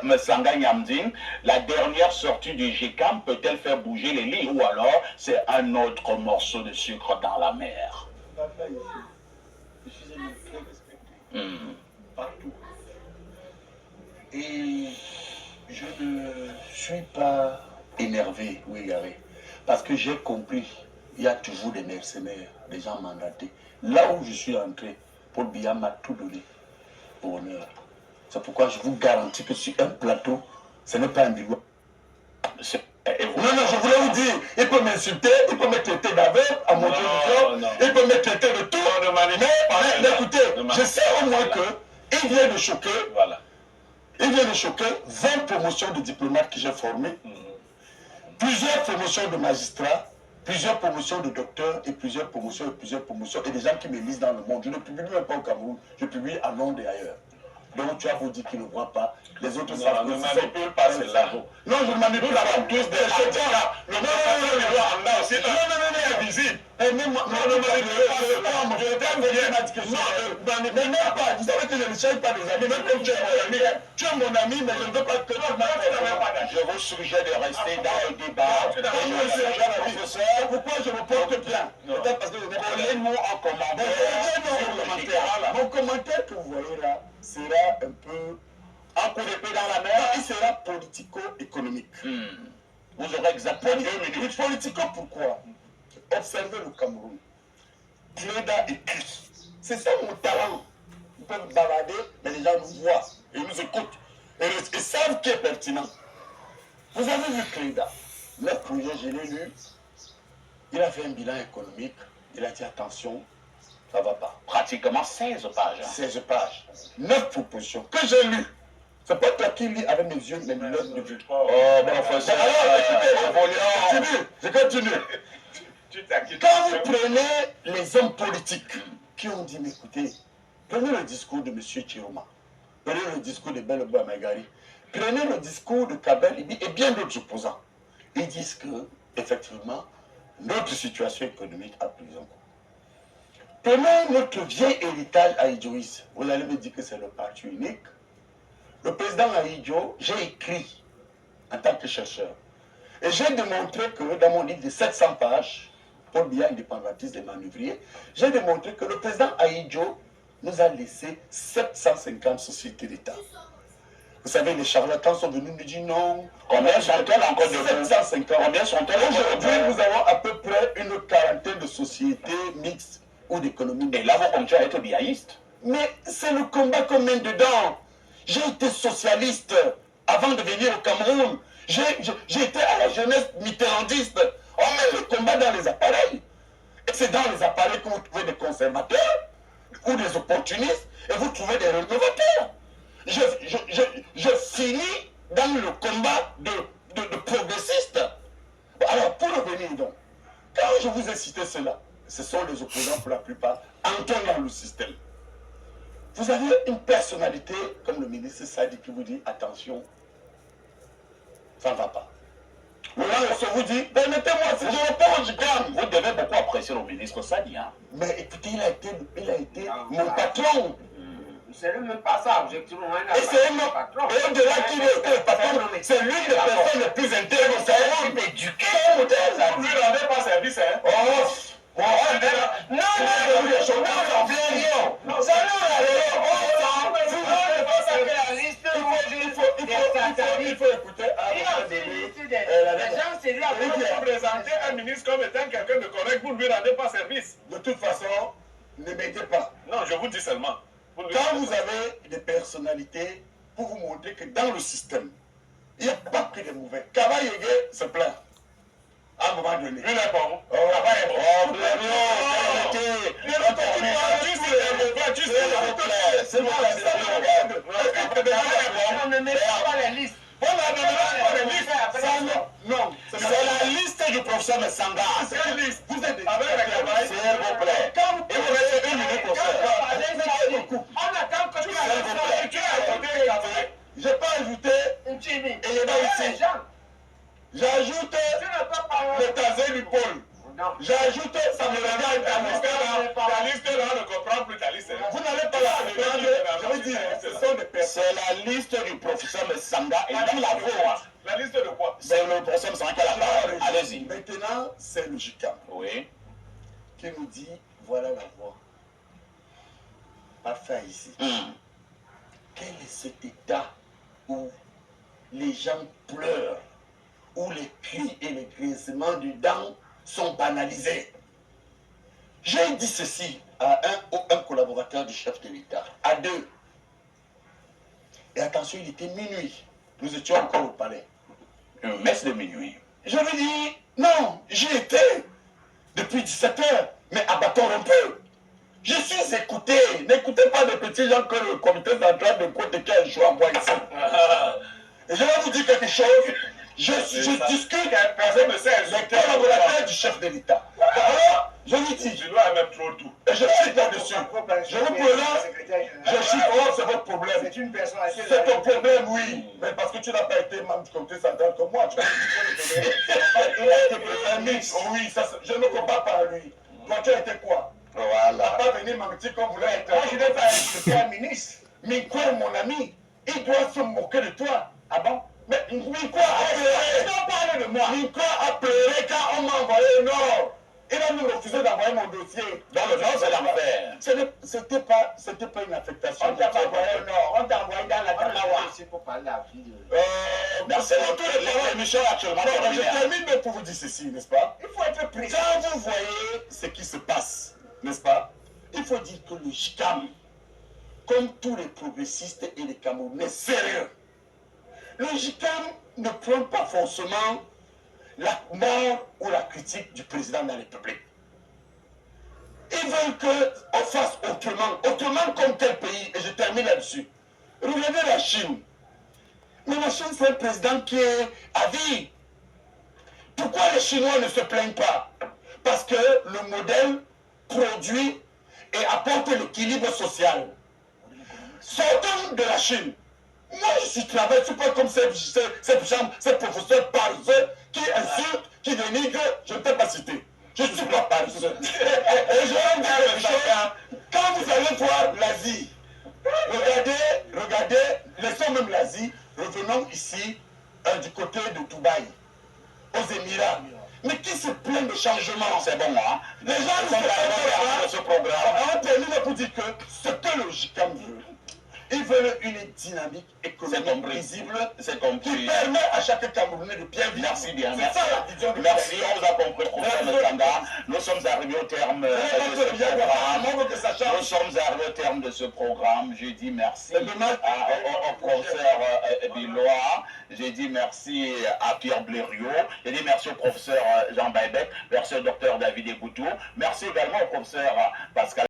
Msanga Nyamding, la dernière sortie du GCAM peut-elle faire bouger les lignes ou alors c'est un autre morceau de sucre dans la mer? Je suis un homme très respecté. Partout. Et je ne suis pas énervé ou égaré. Parce que j'ai compris, il y a toujours des mercenaires, des gens mandatés. Là où je suis entré, Paul Biya m'a tout donné pour honneur. C'est pourquoi je vous garantis que sur un plateau, ce n'est pas un bureau. Non, je voulais vous dire, il peut m'insulter, il peut me traiter d'aveugle, à mon téléphone, il peut me traiter de tout. Mais écoutez, je sais au moins qu'il vient de choquer, il vient de choquer 20 promotions de diplomates que j'ai formés, plusieurs promotions de magistrats, plusieurs promotions de docteurs et plusieurs promotions et des gens qui me lisent dans le monde. Je ne publie même pas au Cameroun, je publie à Londres et ailleurs. Donc tu as beau dire qu'ils ne voient pas, les autres savent que ne manipule pas cela. Non, je ne manipule pas. Tous des chrétiens. Non, c'est visible. Non, vous savez que je ne cherche pas des amis, même comme tu es mon ami. Tu es mon ami, mais je ne veux pas que tu m'appelles. Je vous suggère de rester dans le débat. Pourquoi je me porte plainte? Peut-être parce que je n'ai pas les mots en commentaire. Mon commentaire que vous voyez là sera un peu un coup d'épée dans la mer. Il sera politico-économique. Vous aurez exactement 2 minutes. Politico, pourquoi? Observez le Cameroun. Cléda écrit. C'est ça mon talent. Ils peuvent balader, mais les gens nous voient et nous écoutent. Et savent qui est pertinent. Vous avez vu Cléda. Le projet, je l'ai lu. Il a fait un bilan économique. Il a dit attention, ça ne va pas. Pratiquement 16 pages. 16 pages. 9 propositions que j'ai lues. C'est pas toi qui lis avec mes yeux, mes lunettes de vue. Oh, professeur. Alors, écoutez, je continue. Quand vous prenez les hommes politiques qui ont dit, mais écoutez, prenez le discours de M. Chiroma, prenez le discours de Bello Magari, prenez le discours de Kabel et bien d'autres opposants. Ils disent que, effectivement, notre situation économique a pris en compte. Prenons notre vieil héritage haïdjoïste. Vous allez me dire que c'est le parti unique. Le président Haïdjo, j'ai écrit en tant que chercheur. Et j'ai démontré que dans mon livre de 700 pages, Paul Biya, indépendantiste et manœuvrier, j'ai démontré que le président Haïdjo nous a laissé 750 sociétés d'État. Vous savez, les charlatans sont venus nous dire non. Combien sont-elles encore de 750. Combien sont-elles aujourd'hui, nous avons à peu près une quarantaine de sociétés mixtes ou d'économies. Et là, vous continuez à être biaïste. Mais c'est le combat qu'on mène dedans. J'ai été socialiste avant de venir au Cameroun. J'ai été à la jeunesse mitterrandiste. On met le combat dans les appareils. Et c'est dans les appareils que vous trouvez des conservateurs ou des opportunistes et vous trouvez des rénovateurs. Je finis dans le combat de progressistes. Alors, pour revenir donc, quand je vous ai cité cela, ce sont les opposants pour la plupart, entrant dans le système. Vous avez une personnalité comme le ministre Sadi qui vous dit attention, ça ne va pas. Là, on se vous dit, permettez-moi, si je réponds, je gagne. Vous devez beaucoup apprécier le ministre Sadi. Hein? Mais écoutez, il a été mon patron. C'est le même pas ça, objectivement. Et c'est un patron. Et au-delà qu'il est le patron, c'est l'une des personnes les plus intéressantes. C'est éduqué. Vous ne lui rendez pas service, hein? Oh, non, il faut écouter. Les gens se disent Vous présentez un ministre comme étant quelqu'un de correct, vous ne lui rendez pas service. De toute façon, ne mettez pas. Non, je vous dis seulement. Quand vous avez des personnalités pour vous montrer que dans le système, il n'y a pas que des mauvais. Kaba Yégué se plaint. À un moment donné. Lui n'est pas bon. C'est bon, on ne met pas les listes. Non, c'est la liste du professeur Messanga. C'est une liste. Vous êtes avec le travail. S'il vous plaît. Et vous restez une minute pour ça. On attend que tu as ajouté le travail. Je n'ai pas ajouté. Et il est là ici. J'ajoute le tasé du pôle. Non. J'ajoute, ça me regarde Ta à liste là, on ne comprend plus ta liste. Vous n'allez pas la comprendre. Je veux dire, ce sont des personnes. C'est la liste du professeur Sanga et dans la vôtre. La liste de quoi? C'est le professeur Sanga qui a la parole. Allez-y. Maintenant, c'est le JICAM Oui. qui nous dit voilà la voie. Parfait ici. Quel est cet état où les gens pleurent, où les cris et les grincements du dents sont banalisés? J'ai dit ceci à un collaborateur du chef de l'État, à deux. Et attention, il était minuit. Nous étions encore au palais. Une messe de minuit. Je lui dis, non, j'y étais depuis 17 heures, mais abattons un peu. Je suis écouté. N'écoutez pas de petits gens que le comité central de côté qui a échoué à moi ici. Et je vais vous dire quelque chose. Je discute avec les collaborateurs du chef de l'État. Alors, je lui dis, Tu dois même trop tout. et je suis là-dessus. Je vous promets, je suis oh, c'est votre problème. C'est une personne. C'est ton problème, oui. Mais parce que tu n'as pas été membre du comité central comme moi. Tu il a été président mixte. Oui, ça, je ne comprends pas lui. Toi, tu as été quoi? Voilà. Pas venir mentir comme vous l'avez été. Moi, je n'ai pas été un ministre. Mais quoi, mon ami? Il doit se moquer de toi. Ah bon? Mais Miko a pleuré. Tu parles de moi. Miko a pleuré quand on m'a envoyé au nord. Il a même refusé d'envoyer mon dossier. Dans le nord, c'est l'enfer. C'était pas une affectation. On t'a pas envoyé au nord. On t'a envoyé dans la Tamawa. C'est pour parler à la vie. Merci. L'émission est actuellement Je terminée. termine mais pour vous dire ceci, n'est-ce pas? Il faut être précis. Quand vous voyez ce qui se passe, n'est-ce pas? Il faut dire que le JICAM, comme tous les progressistes et les Camerounais sérieux, le JICAM ne prend pas forcément la mort ou la critique du président de la République. Ils veulent qu'on fasse autrement. Autrement comme quel pays? Et je termine là-dessus. Regardez la Chine. Mais la Chine, c'est un président qui est à vie. Pourquoi les Chinois ne se plaignent pas? Parce que le modèle produit et apporte l'équilibre social. Sortons de la Chine. Moi, je travaille, c'est pas comme ces professeurs paresseux qui insultent, qui dénigrent, je ne peux pas citer. Je ne suis pas paresseux. Et je vais vous dire quelque chose. Quand vous allez voir l'Asie, regardez, laissons même l'Asie, revenons ici, du côté de Dubaï, aux Émirats. Mais qui se plaint de changement? C'est bon, hein? Les gens ne sont pas de ce programme. on termine pour dire que ce que le JICAM veut, ils veulent une dynamique économique visible C'est qui compris. permet à chaque Camerounais de bien vivre. Merci bien, C'est merci. ça la vision du Merci, président. on vous a compris, professeur Sanga. Nous sommes arrivés au terme de ce programme. Nous sommes arrivés au terme de ce programme. Je dis merci au professeur Bilois. J'ai dit merci à Pierre Blériot. J'ai dit merci au professeur Jean Baïbec. Merci au docteur David Eboutou. Merci également au professeur Pascal.